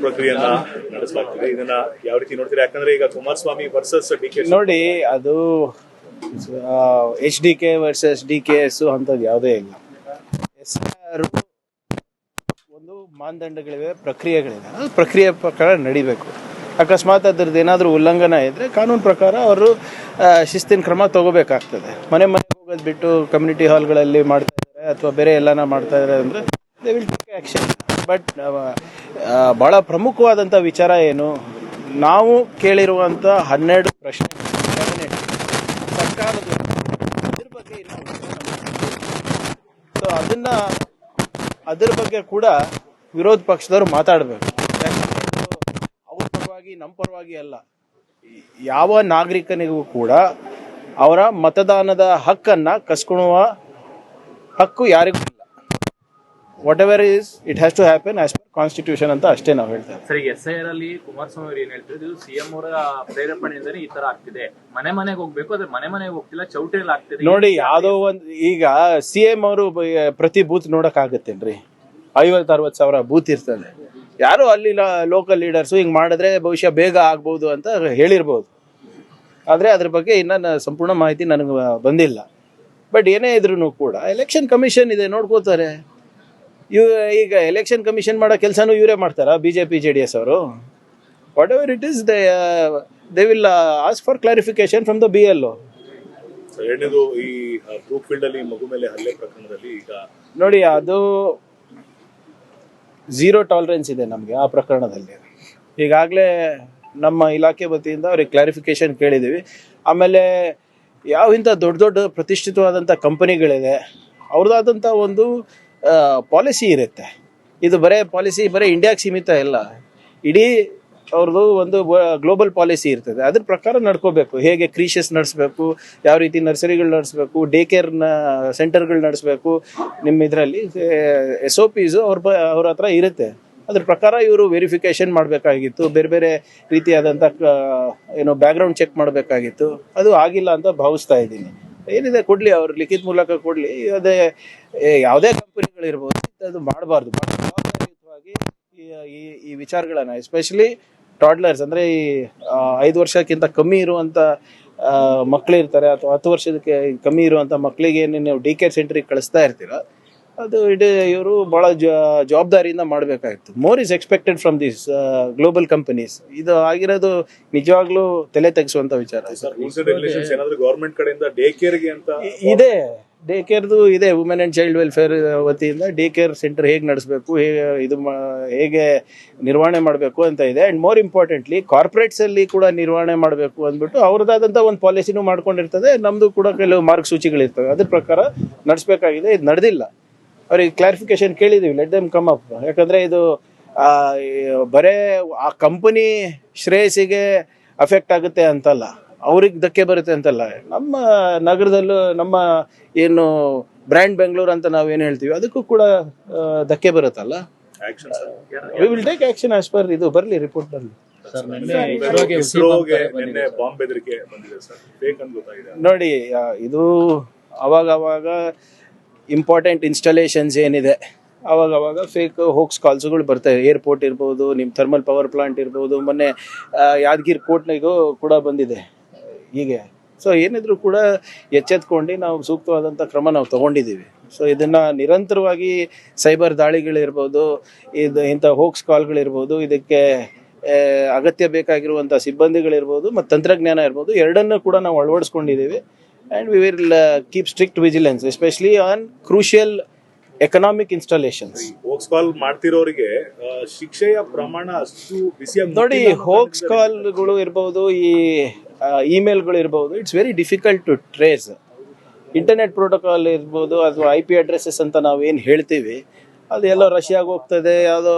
ಪ್ರಕ್ರಿಯೆಯನ್ನ ನಡೆಸಲಾಗ್ತಿದೆ. ಇದನ್ನ ಯಾವ ರೀತಿ ನೋಡ್ತೀರಾ? ಯಾಕಂದ್ರೆ ಈಗ ಕುಮಾರಸ್ವಾಮಿ ವರ್ಸಸ್ ಡಿಕೆ ನೋಡಿ, ಅದು HDK ವರ್ಸಸ್ DKS ಅಂತದ್ದು ಯಾವುದೇ ಇಲ್ಲ. ಒಂದು ಮಾನದಂಡಗಳಿವೆ, ಪ್ರಕ್ರಿಯೆಗಳಿವೆ. ಅದು ಪ್ರಕ್ರಿಯೆ ಪ್ರಕಾರ ನಡಿಬೇಕು. ಅಕಸ್ಮಾತ್ ಅದ್ರದ್ದು ಏನಾದರೂ ಉಲ್ಲಂಘನೆ ಇದ್ದರೆ ಕಾನೂನು ಪ್ರಕಾರ ಅವರು ಶಿಸ್ತಿನ ಕ್ರಮ ತಗೋಬೇಕಾಗ್ತದೆ. ಮನೆಗೆ ಹೋಗೋದು ಬಿಟ್ಟು ಕಮ್ಯುನಿಟಿ ಹಾಲ್ಗಳಲ್ಲಿ ಮಾಡ್ತಾ ಇದ್ದಾರೆ ಅಥವಾ ಬೇರೆ ಎಲ್ಲನ ಮಾಡ್ತಾ ಇದ್ದಾರೆ ಅಂದರೆ they will take action. But ಭಾಳ ಪ್ರಮುಖವಾದಂಥ ವಿಚಾರ ಏನು, ನಾವು ಕೇಳಿರುವಂಥ 12 ಪ್ರಶ್ನೆ ಸರ್ಕಾರದ ಅದ್ರ ಬಗ್ಗೆ ಸೊ ಅದ್ರ ಬಗ್ಗೆ ಕೂಡ ವಿರೋಧ ಪಕ್ಷದವರು ಮಾತಾಡಬೇಕು. ಅವ್ರ ಪರವಾಗಿ ನಮ್ಮ ಪರವಾಗಿ ಅಲ್ಲ. ಯಾವ ನಾಗರಿಕನಿಗೂ ಕೂಡ ಅವರ ಮತದಾನದ ಹಕ್ಕನ್ನು ಕಸ್ಕೊಳ್ಳುವ ಹಕ್ಕು ಯಾರಿಗೂ ಇಲ್ಲ. Whatever is it has to happen as per constitution ಅಂತ ಅಷ್ಟೇ ನಾವು ಹೇಳ್ತೇವೆ. ಸರಿ, SIR ಅಲ್ಲಿ ಕುಮಾರಸ್ವಾಮಿ ಅವರು ಏನ್ ಹೇಳ್ತಾರೆ, ಇದು CM ಅವರ ಪ್ರೇರೇಪಣೆಯಿಂದನೇ ಈ ತರ ಆಗ್ತಿದೆ. ಮನೆಗೆ ಹೋಗ್ಬೇಕು, ಅದ್ರ ಮನೆಗೆ ಹೋಗ್ತಿಲ್ಲ, ಚೌಟ್ರಿಯಲ್ಲಿ ಆಗ್ತಿದೆ. ನೋಡಿ, ಯಾವುದೋ ಒಂದು ಈಗ CM ಅವರು ಪ್ರತಿ ಬೂತ್ ನೋಡಕ್ ಆಗತ್ತೇನ್ರಿ? 50-60 ಸಾವಿರ ಬೂತ್ ಇರ್ತದೆ. ಯಾರು ಅಲ್ಲಿ ಲೋಕಲ್ ಲೀಡರ್ಸು ಹಿಂಗೆ ಮಾಡಿದ್ರೆ ಬಹುಶಃ ಬೇಗ ಆಗ್ಬೋದು ಅಂತ ಹೇಳಿರ್ಬೋದು. ಆದರೆ ಅದ್ರ ಬಗ್ಗೆ ಇನ್ನೂ ಸಂಪೂರ್ಣ ಮಾಹಿತಿ ನನಗೆ ಬಂದಿಲ್ಲ. ಬಟ್ ಏನೇ ಇದ್ರೂ ಕೂಡ ಎಲೆಕ್ಷನ್ ಕಮಿಷನ್ ಇದೆ, ನೋಡ್ಕೋತಾರೆ. ಈಗ ಎಲೆಕ್ಷನ್ ಕಮಿಷನ್ ಮಾಡೋ ಕೆಲಸನೂ ಇವರೇ ಮಾಡ್ತಾರಾ BJP JDS ಅವರು? What ever it is, they will ask for clarification from the BLO. ಎರಡನೇದು ಈ ಬ್ರೂಕ್ ಫೀಲ್ಡ್ ಅಲ್ಲಿ ಮಗು ಮೇಲೆ ಹಲ್ಲೆ ಪ್ರಕರಣದಲ್ಲಿ ಈಗ ನೋಡಿ, ಅದು 0 ಟಾಲರೆನ್ಸ್ ಇದೆ ನಮಗೆ ಆ ಪ್ರಕರಣದಲ್ಲಿ. ಈಗಾಗಲೇ ನಮ್ಮ ಇಲಾಖೆ ವತಿಯಿಂದ ಅವ್ರಿಗೆ ಕ್ಲಾರಿಫಿಕೇಶನ್ ಕೇಳಿದ್ದೀವಿ. ಆಮೇಲೆ ಯಾವ ಇಂಥ ದೊಡ್ಡ ಪ್ರತಿಷ್ಠಿತವಾದಂಥ ಕಂಪನಿಗಳಿದೆ, ಅವ್ರದ್ದಾದಂಥ ಒಂದು ಪಾಲಿಸಿ ಇರುತ್ತೆ. ಇದು ಬರೀ ಇಂಡಿಯಾಗೆ ಸೀಮಿತ ಇಲ್ಲ, ಇಡೀ ಅವ್ರದ್ದು ಒಂದು ಗ್ಲೋಬಲ್ ಪಾಲಿಸಿ ಇರ್ತದೆ. ಅದ್ರ ಪ್ರಕಾರ ನಡ್ಕೋಬೇಕು. ಹೇಗೆ ಕ್ರೀಶಸ್ ನಡೆಸಬೇಕು, ಯಾವ ರೀತಿ ನರ್ಸರಿಗಳು ನಡೆಸಬೇಕು, ಡೇ ಕೇರ್ನ ಸೆಂಟರ್ಗಳು ನಡೆಸಬೇಕು, ನಿಮ್ಮ ಇದರಲ್ಲಿ SOPs ಅವ್ರ ಹತ್ರ ಇರುತ್ತೆ. ಅದ್ರ ಪ್ರಕಾರ ಇವರು ವೆರಿಫಿಕೇಶನ್ ಮಾಡಬೇಕಾಗಿತ್ತು. ಬೇರೆ ರೀತಿಯಾದಂಥ ಬ್ಯಾಕ್ಗ್ರೌಂಡ್ ಚೆಕ್ ಮಾಡಬೇಕಾಗಿತ್ತು. ಅದು ಆಗಿಲ್ಲ ಅಂತ ಭಾವಿಸ್ತಾ ಇದ್ದೀನಿ. ಏನಿದೆ ಕೊಡಲಿ, ಅವ್ರು ಲಿಖಿತ ಮೂಲಕ ಕೊಡಲಿ. ಅದೇ ಯಾವುದೇ ಕಂಪನಿಗಳಿರ್ಬೋದು, ಅದು ಮಾಡಬಾರ್ದು. ಜವಾಬ್ದಾರಿಯುತವಾಗಿ ಈ ವಿಚಾರಗಳನ್ನು, ಎಸ್ಪೆಷಲಿ ಟಾಡ್ಲರ್ಸ್ ಅಂದರೆ ಈ 5 ವರ್ಷಕ್ಕಿಂತ ಕಮ್ಮಿ ಇರುವಂಥ ಮಕ್ಕಳು ಇರ್ತಾರೆ, ಅಥವಾ 10 ವರ್ಷಕ್ಕೆ ಕಮ್ಮಿ ಇರುವಂಥ ಮಕ್ಕಳಿಗೆ ನೀವು ಡಿ ಕೇರ್ ಸೆಂಟ್ರಿಗೆ ಕಳಿಸ್ತಾ ಇರ್ತೀರ, ಅದು ಇವರು ಭಾಳ ಜವಾಬ್ದಾರಿಯಿಂದ ಮಾಡಬೇಕಾಗಿತ್ತು. More is expected from this global companies. ಇದು ಆಗಿರೋದು ನಿಜವಾಗ್ಲೂ ತಲೆ ತೆಗೆಸುವಂಥ ವಿಚಾರ. ಗವರ್ಮೆಂಟ್ ಕಡೆಯಿಂದ ಡೇ ಕೇರ್ಗೆ ಅಂತ ಇದೆ, ಡೇ ಕೇರ್ದು ಇದೆ. ವುಮೆನ್ ಆ್ಯಂಡ್ ಚೈಲ್ಡ್ ವೆಲ್ಫೇರ್ ವತಿಯಿಂದ ಡೇ ಕೇರ್ ಸೆಂಟರ್ ಹೇಗೆ ನಡೆಸಬೇಕು, ಹೇಗೆ ನಿರ್ವಹಣೆ ಮಾಡಬೇಕು ಅಂತ ಇದೆ. ಆ್ಯಂಡ್ ಮೋರ್ ಇಂಪಾರ್ಟೆಂಟ್ಲಿ ಕಾರ್ಪೊರೇಟ್ಸಲ್ಲಿ ಕೂಡ ನಿರ್ವಹಣೆ ಮಾಡಬೇಕು ಅಂದ್ಬಿಟ್ಟು ಅವ್ರದ್ದಾದಂಥ ಒಂದು ಪಾಲಿಸಿನೂ ಮಾಡ್ಕೊಂಡಿರ್ತದೆ. ನಮ್ಮದು ಕೂಡ ಕೆಲವು ಮಾರ್ಗಸೂಚಿಗಳಿರ್ತವೆ, ಅದ್ರ ಪ್ರಕಾರ ನಡೆಸಬೇಕಾಗಿದೆ. ಇದು ನಡೆದಿಲ್ಲ. ಅವ್ರಿಗೆ ಕ್ಲಾರಿಫಿಕೇಶನ್ ಕೇಳಿದ್ದೀವಿ, ಲೆಟ್ ದೆಮ್ ಕಮ್ ಅಪ್. ಯಾಕಂದರೆ ಇದು ಬರೇ ಆ ಕಂಪನಿ ಶ್ರೇಯಸ್ಸಿಗೆ ಅಫೆಕ್ಟ್ ಆಗುತ್ತೆ ಅಂತಲ್ಲ, ಅವ್ರಿಗೆ ಧಕ್ಕೆ ಬರುತ್ತೆ ಅಂತಲ್ಲ. ನಮ್ಮ ನಗರದಲ್ಲೂ ನಮ್ಮ ಏನು ಬ್ರ್ಯಾಂಡ್ ಬೆಂಗಳೂರು ಅಂತ ನಾವೇನು ಹೇಳ್ತೀವಿ, ಅದಕ್ಕೂ ಕೂಡ ಧಕ್ಕೆ ಬರುತ್ತಲ್ಲ. We will take action as per ಇದು ಬರಲಿ, ರಿಪೋರ್ಟ್ ಬರಲಿ. ನೋಡಿ, ಇದು ಅವಾಗ ಇಂಪಾರ್ಟೆಂಟ್ ಇನ್ಸ್ಟಾಲೇಷನ್ಸ್ ಏನಿದೆ ಅವಾಗ ಫೇಕ್ ಹೋಕ್ಸ್ ಕಾಲ್ಸ್ಗಳು ಬರ್ತಾಯಿದೆ. ಏರ್ಪೋರ್ಟ್ ಇರ್ಬೋದು, ನಿಮ್ಮ ಥರ್ಮಲ್ ಪವರ್ ಪ್ಲಾಂಟ್ ಇರ್ಬೋದು, ಮೊನ್ನೆ ಯಾದಗಿರಿ ಕೋರ್ಟ್ನಾಗೂ ಕೂಡ ಬಂದಿದೆ ಹೀಗೆ. ಸೊ ಏನಿದ್ರು ಕೂಡ ಎಚ್ಚೆತ್ಕೊಂಡು ನಾವು ಸೂಕ್ತವಾದಂಥ ಕ್ರಮ ನಾವು ತೊಗೊಂಡಿದ್ದೀವಿ. ಸೊ ಇದನ್ನು ನಿರಂತರವಾಗಿ ಸೈಬರ್ ದಾಳಿಗಳಿರ್ಬೋದು, ಇಂಥ ಹೋಕ್ಸ್ ಕಾಲ್ಗಳಿರ್ಬೋದು, ಇದಕ್ಕೆ ಅಗತ್ಯ ಬೇಕಾಗಿರುವಂಥ ಸಿಬ್ಬಂದಿಗಳಿರ್ಬೋದು ಮತ್ತು ತಂತ್ರಜ್ಞಾನ ಇರ್ಬೋದು, ಎರಡನ್ನೂ ಕೂಡ ನಾವು ಅಳವಡಿಸ್ಕೊಂಡಿದ್ದೀವಿ. And we will keep strict vigilance especially on crucial economic installations. Hoax call ಮಾಡ್ತಿರೋರಿಗೆ ಶಿಕ್ಷೆಯ ಪ್ರಮಾಣ ಅಷ್ಟು ಬಿಸಿಯಾಗಿ ನೋಡಿ, ಹೋಕ್ಸ್ ಕಾಲ್ಗಳು ಇರ್ಬೋದು, ಈ ಇಮೇಲ್ಗಳು ಇರ್ಬೋದು, it's very difficult to trace. Internet protocol ಇರ್ಬೋದು ಅಥವಾ IP ಅಡ್ರೆಸಸ್ ಅಂತ ನಾವು ಏನು ಹೇಳ್ತೀವಿ, ಅದು ಎಲ್ಲೋ ರಷ್ಯಾಗೆ ಹೋಗ್ತದೆ, ಯಾವುದೋ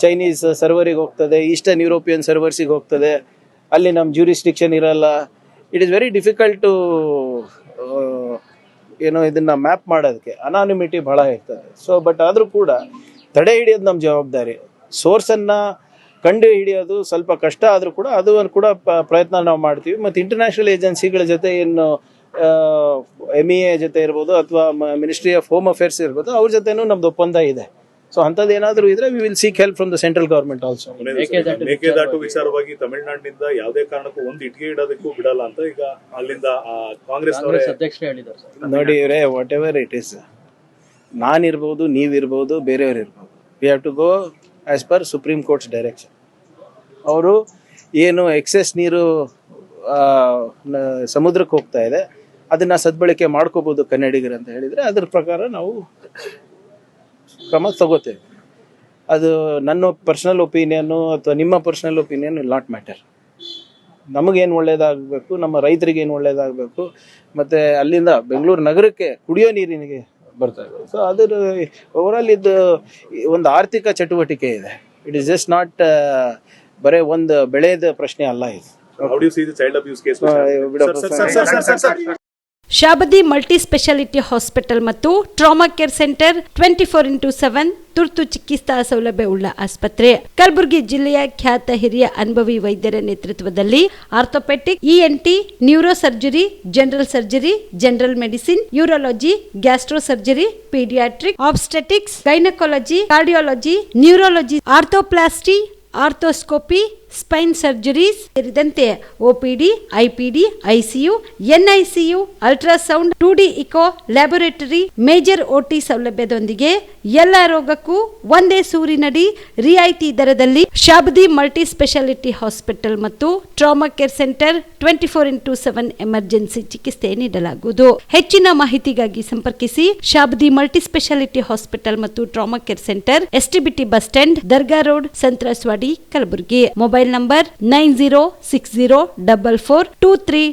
ಚೈನೀಸ್ ಸರ್ವರಿಗೆ ಹೋಗ್ತದೆ, ಈಸ್ಟರ್ನ್ ಯುರೋಪಿಯನ್ ಸರ್ವರ್ಸಿಗೆ ಹೋಗ್ತದೆ, ಅಲ್ಲಿ ನಮ್ಮ ಜ್ಯೂರಿಸ್ಡಿಕ್ಷನ್ ಇರಲ್ಲ. It is very difficult to ಇದನ್ನು ಮ್ಯಾಪ್ ಮಾಡೋದಕ್ಕೆ. ಅನಾನಿಮಿಟಿ ಭಾಳ ಇರ್ತದೆ. ಸೊ ಬಟ್ ಆದರೂ ಕೂಡ ತಡೆ ಹಿಡಿಯೋದು ನಮ್ಮ ಜವಾಬ್ದಾರಿ. ಸೋರ್ಸನ್ನು ಕಂಡು ಹಿಡಿಯೋದು ಸ್ವಲ್ಪ ಕಷ್ಟ ಆದರೂ ಕೂಡ ಅದು ಕೂಡ ಪ್ರಯತ್ನ ನಾವು ಮಾಡ್ತೀವಿ. ಮತ್ತು ಇಂಟರ್ನ್ಯಾಷನಲ್ ಏಜೆನ್ಸಿಗಳ ಜೊತೆ ಏನು MEA ಜೊತೆ ಇರ್ಬೋದು ಅಥವಾ ಮಿನಿಸ್ಟ್ರಿ ಆಫ್ ಹೋಮ್ ಅಫೇರ್ಸ್ ಇರ್ಬೋದು, ಅವ್ರ ಜೊತೆನೂ ನಮ್ದು ಒಪ್ಪಂದ ಇದೆ. ಸೊ ಅಂಥದ್ದು ಏನಾದರೂ ಇದ್ರೆ we will seek help from the central government also. Mekedatu ವಿಚಾರವಾಗಿ ತಮಿಳುನಾಡಿನಿಂದ ಯಾವುದೇ ಕಾರಣಕ್ಕೂ ಒಂದು ಇಟ್ಟಿಗೆ ಇಡೋದಕ್ಕೂ ಬಿಡಲ್ಲ ಅಂತ ಈಗ ಅಲ್ಲಿಂದ ಕಾಂಗ್ರೆಸ್ ಅಧ್ಯಕ್ಷರೇ ಹೇಳಿದ್ದಾರೆ. ನೋಡಿ ಇವರೇ, ವಾಟ್ ಎವರ್ ಇಟ್ ಈಸ್, ನಾನಿರ್ಬೋದು, ನೀವಿರ್ಬೋದು, ಬೇರೆಯವ್ರು ಇರ್ಬೋದು, we have to go as per supreme court's direction. ಅವರು ಏನು ಎಕ್ಸೆಸ್ ನೀರು ಸಮುದ್ರಕ್ಕೆ ಹೋಗ್ತಾ ಇದೆ ಅದನ್ನ ಸದ್ಬಳಕೆ ಮಾಡ್ಕೋಬಹುದು ಕನ್ನಡಿಗರು ಅಂತ ಹೇಳಿದ್ರೆ ಅದ್ರ ಪ್ರಕಾರ ನಾವು ಕ್ರಮ ತಗೋತೇವೆ. ಅದು ನನ್ನ ಪರ್ಸನಲ್ ಒಪಿನಿಯನ್ನು ಅಥವಾ ನಿಮ್ಮ personal opinion will not matter. ನಮಗೇನು ಒಳ್ಳೇದಾಗಬೇಕು, ನಮ್ಮ ರೈತರಿಗೆ ಏನು ಒಳ್ಳೇದಾಗಬೇಕು, ಮತ್ತು ಅಲ್ಲಿಂದ ಬೆಂಗಳೂರು ನಗರಕ್ಕೆ ಕುಡಿಯೋ ನೀರಿನಿಗೆ ಬರ್ತಾ ಇದೆ. ಸೊ ಅದರ ಓವರಾಲ್ ಇದು ಒಂದು ಆರ್ಥಿಕ ಚಟುವಟಿಕೆ ಇದೆ. ಇಟ್ ಇಸ್ ಜಸ್ಟ್ ನಾಟ್ ಬರೀ ಒಂದು ಬೆಳೆದ ಪ್ರಶ್ನೆ ಅಲ್ಲ ಇದು. How do you see the child abuse case? Shabadi multi speciality hospital ಮತ್ತು ಟ್ರಾಮಾ ಕೇರ್ ಸೆಂಟರ್ 24x7 ತುರ್ತು ಚಿಕಿತ್ಸಾ ಸೌಲಭ್ಯ ಉಳ್ಳ ಆಸ್ಪತ್ರೆ. ಕಲಬುರಗಿ ಜಿಲ್ಲೆಯ ಖ್ಯಾತ ಹಿರಿಯ ಅನುಭವಿ ವೈದ್ಯರ ನೇತೃತ್ವದಲ್ಲಿ orthopaedic, ENT, neuro surgery, general surgery, general medicine, urology, gastro surgery, paediatric, obstetrics, gynaecology, cardiology, neurology, arthroplasty, arthroscopy, spine surgeries ಸೇರಿದಂತೆ OPD, IPD, ICU, NICU, ultrasound, 2D echo, laboratory, major OT ಸೌಲಭ್ಯದೊಂದಿಗೆ ಎಲ್ಲ ರೋಗಕ್ಕೂ ಒಂದೇ ಸೂರಿನಡಿ ರಿಯಾಯಿತಿ ದರದಲ್ಲಿ ಶಾಬದಿ ಮಲ್ಟಿ ಸ್ಪೆಷಾಲಿಟಿ ಹಾಸ್ಪಿಟಲ್ ಮತ್ತು trauma care centre 24x7 emergency ಚಿಕಿತ್ಸೆ ನೀಡಲಾಗುವುದು. ಹೆಚ್ಚಿನ ಮಾಹಿತಿಗಾಗಿ ಸಂಪರ್ಕಿಸಿ ಶಾಬದಿ ಮಲ್ಟಿ ಸ್ಪೆಷಾಲಿಟಿ ಹಾಸ್ಪಿಟಲ್ ಮತ್ತು trauma care centre, STBT bus stand, Dargah road, ಸಂತ್ರಸ್ವಾಡಿ, Kalaburagi. Mobile number 9060442345.